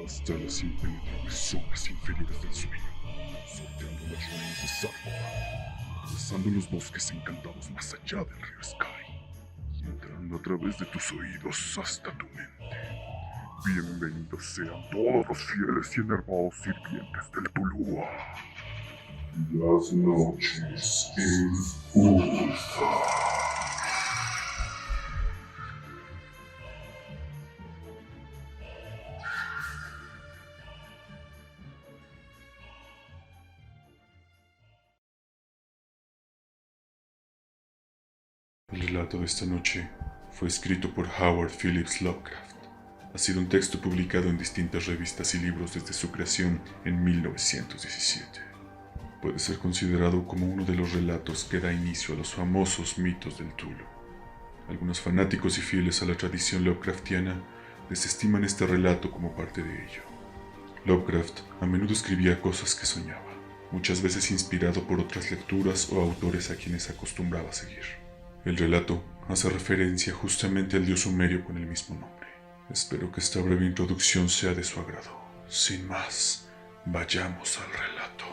hasta las impenetrables zonas inferiores del sueño, sorteando las ruinas de Sarkor, pasando los bosques encantados más allá del río Sky, y entrando a través de tus oídos hasta tu mente. Bienvenidos sean todos los fieles y enervados sirvientes del Tulúa. Las noches en Ulthar. El relato de esta noche fue escrito por Howard Phillips Lovecraft. Ha sido un texto publicado en distintas revistas y libros desde su creación en 1917. Puede ser considerado como uno de los relatos que da inicio a los famosos mitos del Tulu. Algunos fanáticos y fieles a la tradición Lovecraftiana desestiman este relato como parte de ello. Lovecraft a menudo escribía cosas que soñaba, muchas veces inspirado por otras lecturas o autores a quienes acostumbraba seguir. El relato hace referencia justamente al dios sumerio con el mismo nombre. Espero que esta breve introducción sea de su agrado. Sin más, vayamos al relato.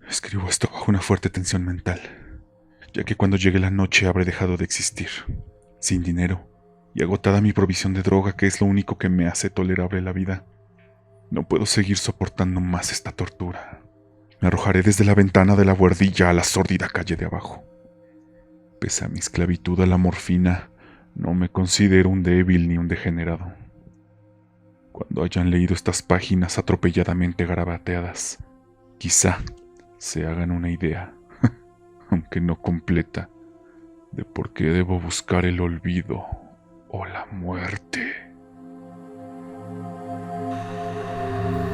Escribo esto bajo una fuerte tensión mental, ya que cuando llegue la noche habré dejado de existir, sin dinero y agotada mi provisión de droga, que es lo único que me hace tolerable la vida. No puedo seguir soportando más esta tortura. Me arrojaré desde la ventana de la buhardilla a la sórdida calle de abajo. Pese a mi esclavitud a la morfina, no me considero un débil ni un degenerado. Cuando hayan leído estas páginas atropelladamente garabateadas, quizá se hagan una idea, aunque no completa, de por qué debo buscar el olvido o la muerte.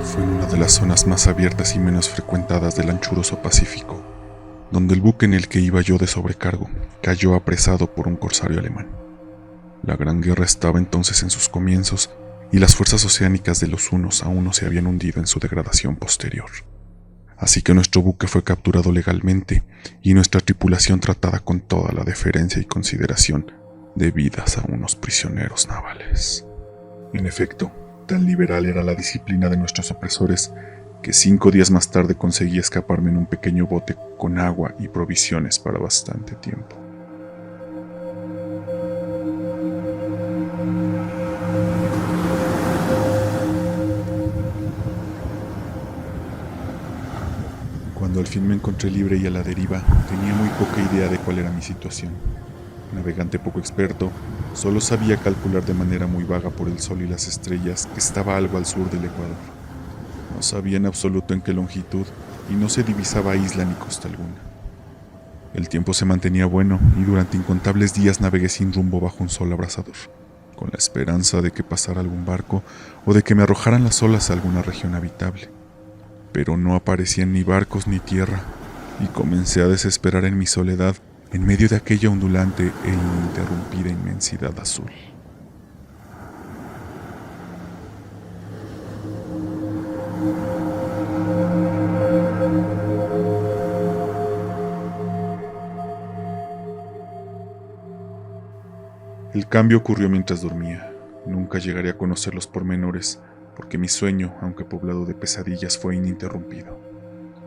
Fue en una de las zonas más abiertas y menos frecuentadas del anchuroso Pacífico, donde el buque en el que iba yo de sobrecargo cayó apresado por un corsario alemán. La Gran Guerra estaba entonces en sus comienzos y las fuerzas oceánicas de los hunos aún no se habían hundido en su degradación posterior. Así que nuestro buque fue capturado legalmente y nuestra tripulación tratada con toda la deferencia y consideración debidas a unos prisioneros navales. En efecto, tan liberal era la disciplina de nuestros opresores que 5 días más tarde conseguí escaparme en un pequeño bote con agua y provisiones para bastante tiempo. Cuando al fin me encontré libre y a la deriva, tenía muy poca idea de cuál era mi situación. Navegante poco experto, solo sabía calcular de manera muy vaga por el sol y las estrellas que estaba algo al sur del Ecuador. No sabía en absoluto en qué longitud y no se divisaba isla ni costa alguna. El tiempo se mantenía bueno y durante incontables días navegué sin rumbo bajo un sol abrasador, con la esperanza de que pasara algún barco o de que me arrojaran las olas a alguna región habitable. Pero no aparecían ni barcos ni tierra, y comencé a desesperar en mi soledad en medio de aquella ondulante e ininterrumpida inmensidad azul. El cambio ocurrió mientras dormía. Nunca llegaré a conocer los pormenores, porque mi sueño, aunque poblado de pesadillas, fue ininterrumpido.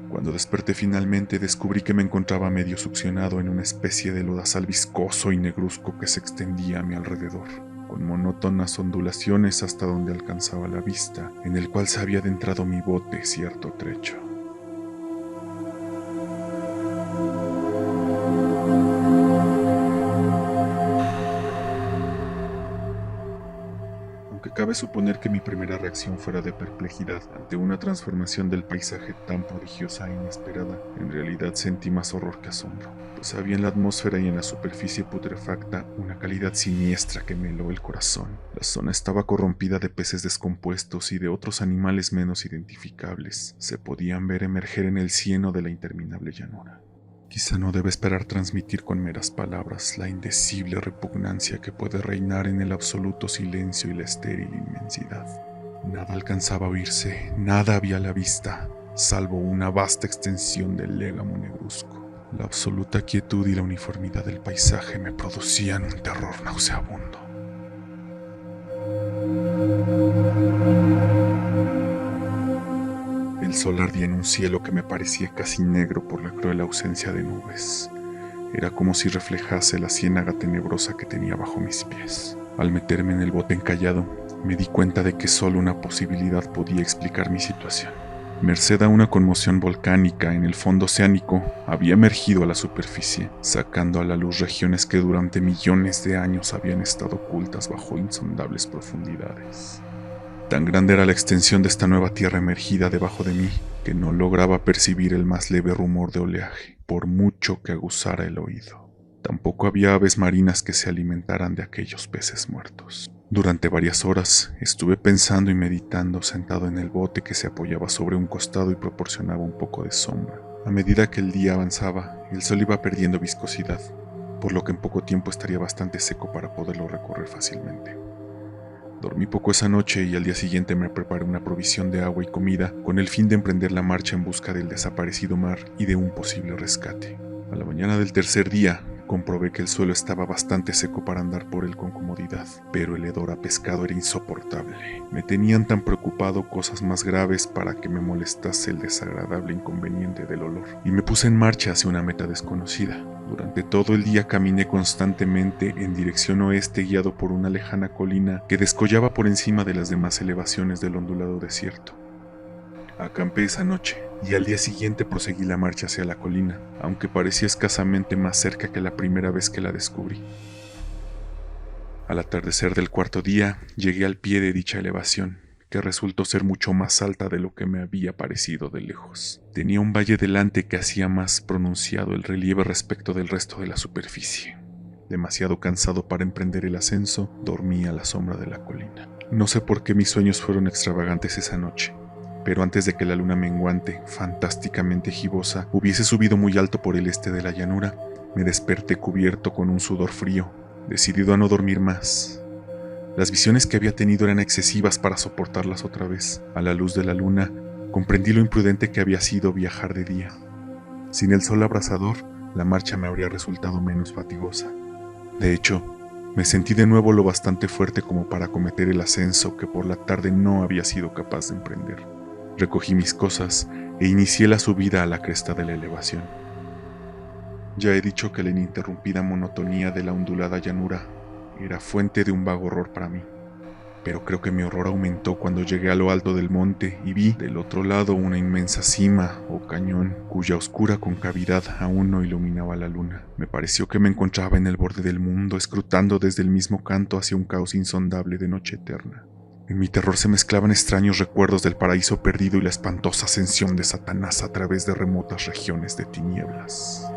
Cuando desperté finalmente, descubrí que me encontraba medio succionado en una especie de lodazal viscoso y negruzco que se extendía a mi alrededor, con monótonas ondulaciones hasta donde alcanzaba la vista, en el cual se había adentrado mi bote cierto trecho. Aunque cabe suponer que mi primera reacción fuera de perplejidad ante una transformación del paisaje tan prodigiosa e inesperada, en realidad sentí más horror que asombro, pues había en la atmósfera y en la superficie putrefacta una calidad siniestra que me heló el corazón. La zona estaba corrompida de peces descompuestos y de otros animales menos identificables. Se podían ver emerger en el cieno de la interminable llanura. Quizá no debe esperar transmitir con meras palabras la indecible repugnancia que puede reinar en el absoluto silencio y la estéril inmensidad. Nada alcanzaba a oírse, nada había a la vista, salvo una vasta extensión del légamo negruzco. La absoluta quietud y la uniformidad del paisaje me producían un terror nauseabundo. El sol ardía en un cielo que me parecía casi negro por la cruel ausencia de nubes. Era como si reflejase la ciénaga tenebrosa que tenía bajo mis pies. Al meterme en el bote encallado, me di cuenta de que solo una posibilidad podía explicar mi situación. Merced a una conmoción volcánica en el fondo oceánico, había emergido a la superficie, sacando a la luz regiones que durante millones de años habían estado ocultas bajo insondables profundidades. Tan grande era la extensión de esta nueva tierra emergida debajo de mí, que no lograba percibir el más leve rumor de oleaje, por mucho que aguzara el oído. Tampoco había aves marinas que se alimentaran de aquellos peces muertos. Durante varias horas estuve pensando y meditando sentado en el bote que se apoyaba sobre un costado y proporcionaba un poco de sombra. A medida que el día avanzaba, el sol iba perdiendo viscosidad, por lo que en poco tiempo estaría bastante seco para poderlo recorrer fácilmente. Dormí poco esa noche y al día siguiente me preparé una provisión de agua y comida con el fin de emprender la marcha en busca del desaparecido mar y de un posible rescate. A la mañana del tercer día, comprobé que el suelo estaba bastante seco para andar por él con comodidad, pero el hedor a pescado era insoportable. Me tenían tan preocupado cosas más graves para que me molestase el desagradable inconveniente del olor, y me puse en marcha hacia una meta desconocida. Durante todo el día caminé constantemente en dirección oeste guiado por una lejana colina que descollaba por encima de las demás elevaciones del ondulado desierto. Acampé esa noche y al día siguiente proseguí la marcha hacia la colina, aunque parecía escasamente más cerca que la primera vez que la descubrí. Al atardecer del cuarto día llegué al pie de dicha elevación, que resultó ser mucho más alta de lo que me había parecido de lejos. Tenía un valle delante que hacía más pronunciado el relieve respecto del resto de la superficie. Demasiado cansado para emprender el ascenso, dormí a la sombra de la colina. No sé por qué mis sueños fueron extravagantes esa noche, pero antes de que la luna menguante, fantásticamente gibosa, hubiese subido muy alto por el este de la llanura, me desperté cubierto con un sudor frío, decidido a no dormir más. Las visiones que había tenido eran excesivas para soportarlas otra vez. A la luz de la luna, comprendí lo imprudente que había sido viajar de día. Sin el sol abrasador, la marcha me habría resultado menos fatigosa. De hecho, me sentí de nuevo lo bastante fuerte como para acometer el ascenso que por la tarde no había sido capaz de emprender. Recogí mis cosas e inicié la subida a la cresta de la elevación. Ya he dicho que la ininterrumpida monotonía de la ondulada llanura era fuente de un vago horror para mí, pero creo que mi horror aumentó cuando llegué a lo alto del monte y vi del otro lado una inmensa cima o cañón cuya oscura concavidad aún no iluminaba la luna. Me pareció que me encontraba en el borde del mundo, escrutando desde el mismo canto hacia un caos insondable de noche eterna. En mi terror se mezclaban extraños recuerdos del paraíso perdido y la espantosa ascensión de Satanás a través de remotas regiones de tinieblas.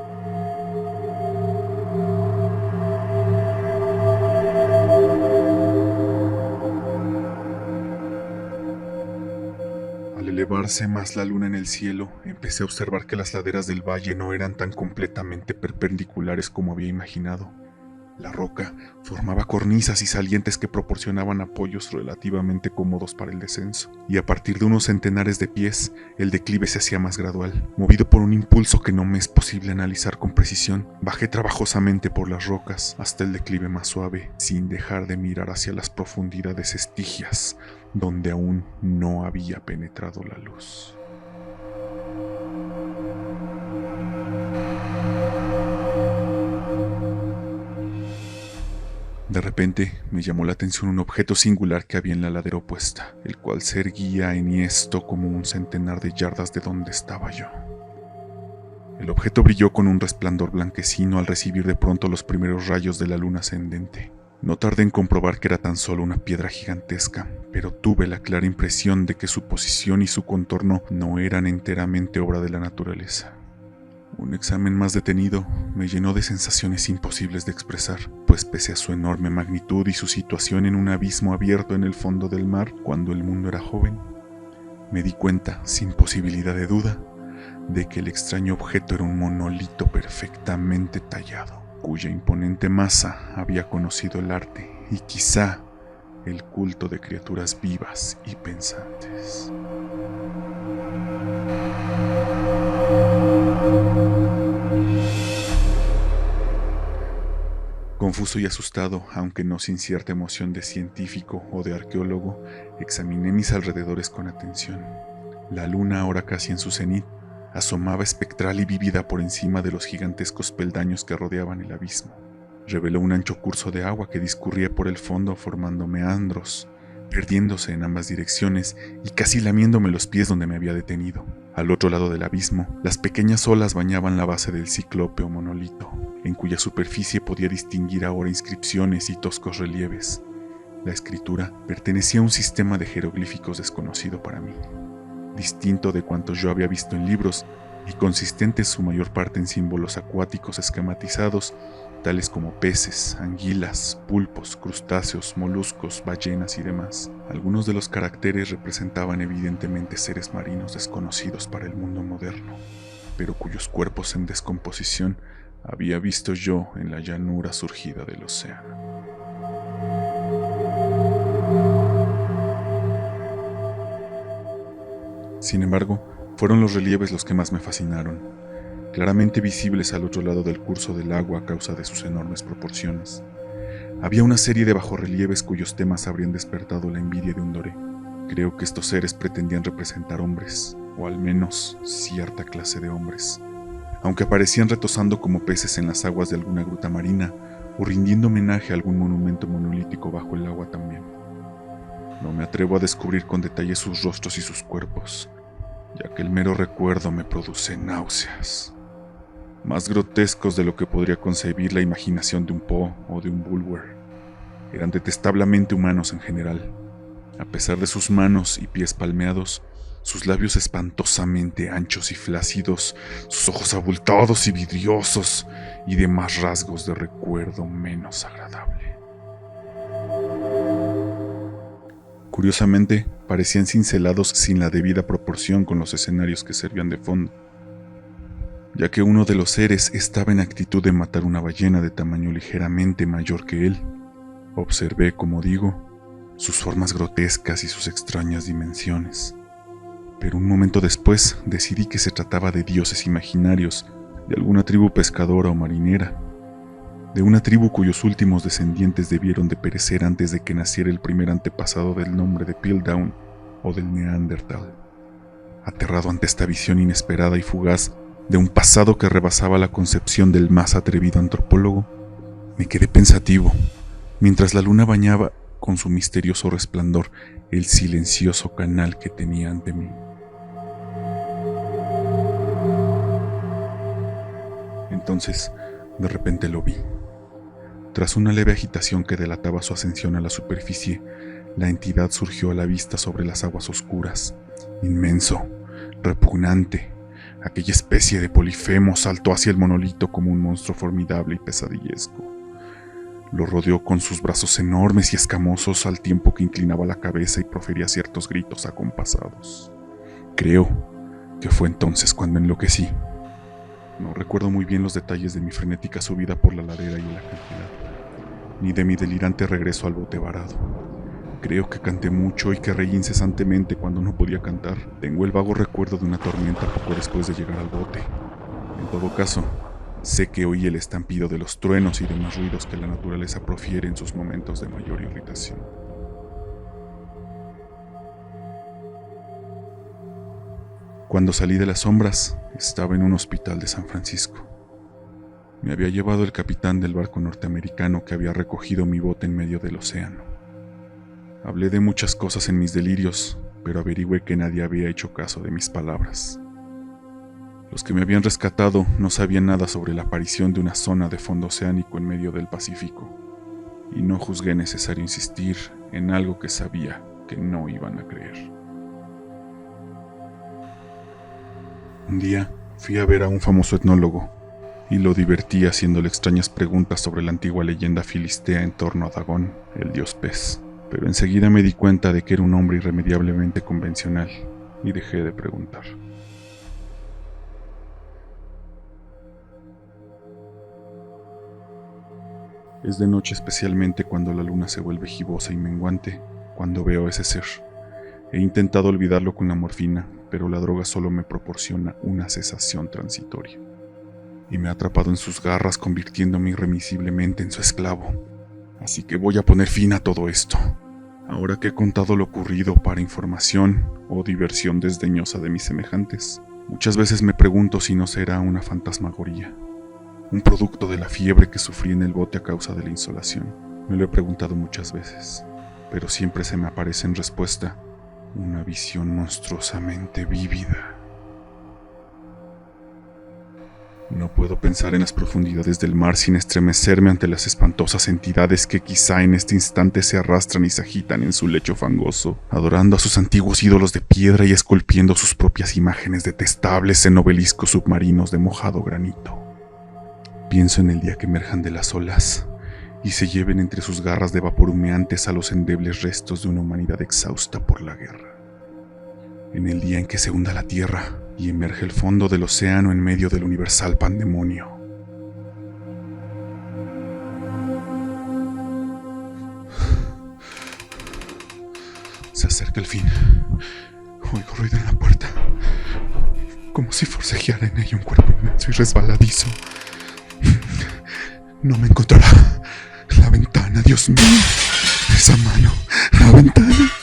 Al elevarse más la luna en el cielo, empecé a observar que las laderas del valle no eran tan completamente perpendiculares como había imaginado. La roca formaba cornisas y salientes que proporcionaban apoyos relativamente cómodos para el descenso, y a partir de unos centenares de pies, el declive se hacía más gradual. Movido por un impulso que no me es posible analizar con precisión, bajé trabajosamente por las rocas hasta el declive más suave, sin dejar de mirar hacia las profundidades estigias, donde aún no había penetrado la luz. De repente me llamó la atención un objeto singular que había en la ladera opuesta, el cual se erguía enhiesto como un centenar de yardas de donde estaba yo. El objeto brilló con un resplandor blanquecino al recibir de pronto los primeros rayos de la luna ascendente. No tardé en comprobar que era tan solo una piedra gigantesca, pero tuve la clara impresión de que su posición y su contorno no eran enteramente obra de la naturaleza. Un examen más detenido me llenó de sensaciones imposibles de expresar, pues pese a su enorme magnitud y su situación en un abismo abierto en el fondo del mar cuando el mundo era joven, me di cuenta, sin posibilidad de duda, de que el extraño objeto era un monolito perfectamente tallado, cuya imponente masa había conocido el arte y quizá el culto de criaturas vivas y pensantes. Confuso y asustado, aunque no sin cierta emoción de científico o de arqueólogo, examiné mis alrededores con atención. La luna, ahora casi en su cenit, asomaba espectral y vívida por encima de los gigantescos peldaños que rodeaban el abismo. Reveló un ancho curso de agua que discurría por el fondo formando meandros, perdiéndose en ambas direcciones y casi lamiéndome los pies donde me había detenido. Al otro lado del abismo, las pequeñas olas bañaban la base del ciclope o monolito, en cuya superficie podía distinguir ahora inscripciones y toscos relieves. La escritura pertenecía a un sistema de jeroglíficos desconocido para mí, distinto de cuantos yo había visto en libros y consistente en su mayor parte en símbolos acuáticos esquematizados, tales como peces, anguilas, pulpos, crustáceos, moluscos, ballenas y demás. Algunos de los caracteres representaban evidentemente seres marinos desconocidos para el mundo moderno, pero cuyos cuerpos en descomposición había visto yo en la llanura surgida del océano. Sin embargo, fueron los relieves los que más me fascinaron, claramente visibles al otro lado del curso del agua a causa de sus enormes proporciones. Había una serie de bajorrelieves cuyos temas habrían despertado la envidia de un doré. Creo que estos seres pretendían representar hombres, o al menos cierta clase de hombres, aunque aparecían retosando como peces en las aguas de alguna gruta marina o rindiendo homenaje a algún monumento monolítico bajo el agua también. No me atrevo a descubrir con detalle sus rostros y sus cuerpos, ya que el mero recuerdo me produce náuseas, más grotescos de lo que podría concebir la imaginación de un Poe o de un Bulwer. Eran detestablemente humanos en general. A pesar de sus manos y pies palmeados, sus labios espantosamente anchos y flácidos, sus ojos abultados y vidriosos, y demás rasgos de recuerdo menos agradable. Curiosamente, parecían cincelados sin la debida proporción con los escenarios que servían de fondo, ya que uno de los seres estaba en actitud de matar una ballena de tamaño ligeramente mayor que él. Observé, como digo, sus formas grotescas y sus extrañas dimensiones. Pero un momento después decidí que se trataba de dioses imaginarios de alguna tribu pescadora o marinera, de una tribu cuyos últimos descendientes debieron de perecer antes de que naciera el primer antepasado del nombre de Piltdown o del Neandertal. Aterrado ante esta visión inesperada y fugaz de un pasado que rebasaba la concepción del más atrevido antropólogo, me quedé pensativo, mientras la luna bañaba con su misterioso resplandor el silencioso canal que tenía ante mí. Entonces, de repente lo vi. Tras una leve agitación que delataba su ascensión a la superficie, la entidad surgió a la vista sobre las aguas oscuras. Inmenso, repugnante, aquella especie de Polifemo saltó hacia el monolito como un monstruo formidable y pesadillesco. Lo rodeó con sus brazos enormes y escamosos al tiempo que inclinaba la cabeza y profería ciertos gritos acompasados. Creo que fue entonces cuando enloquecí. No recuerdo muy bien los detalles de mi frenética subida por la ladera y el acantilado, ni de mi delirante regreso al bote varado. Creo que canté mucho y que reí incesantemente cuando no podía cantar. Tengo el vago recuerdo de una tormenta poco después de llegar al bote. En todo caso, sé que oí el estampido de los truenos y demás ruidos que la naturaleza profiere en sus momentos de mayor irritación. Cuando salí de las sombras, estaba en un hospital de San Francisco. Me había llevado el capitán del barco norteamericano que había recogido mi bote en medio del océano. Hablé de muchas cosas en mis delirios, pero averigüé que nadie había hecho caso de mis palabras. Los que me habían rescatado no sabían nada sobre la aparición de una zona de fondo oceánico en medio del Pacífico, y no juzgué necesario insistir en algo que sabía que no iban a creer. Un día fui a ver a un famoso etnólogo y lo divertí haciéndole extrañas preguntas sobre la antigua leyenda filistea en torno a Dagón, el dios pez. Pero enseguida me di cuenta de que era un hombre irremediablemente convencional y dejé de preguntar. Es de noche, especialmente cuando la luna se vuelve gibosa y menguante, cuando veo a ese ser. He intentado olvidarlo con la morfina, pero la droga solo me proporciona una cesación transitoria. Y me ha atrapado en sus garras, convirtiéndome irremisiblemente en su esclavo. Así que voy a poner fin a todo esto. Ahora que he contado lo ocurrido para información o diversión desdeñosa de mis semejantes, muchas veces me pregunto si no será una fantasmagoría, un producto de la fiebre que sufrí en el bote a causa de la insolación. Me lo he preguntado muchas veces, pero siempre se me aparece en respuesta una visión monstruosamente vívida. No puedo pensar en las profundidades del mar sin estremecerme ante las espantosas entidades que quizá en este instante se arrastran y se agitan en su lecho fangoso, adorando a sus antiguos ídolos de piedra y esculpiendo sus propias imágenes detestables en obeliscos submarinos de mojado granito. Pienso en el día que emerjan de las olas y se lleven entre sus garras de vapor humeantes a los endebles restos de una humanidad exhausta por la guerra. En el día en que se hunda la tierra y emerge el fondo del océano en medio del universal pandemonio. Se acerca el fin. Oigo ruido en la puerta, como si forcejeara en ella un cuerpo inmenso y resbaladizo. No me encontrará. La ventana, Dios mío. Esa mano. La ventana.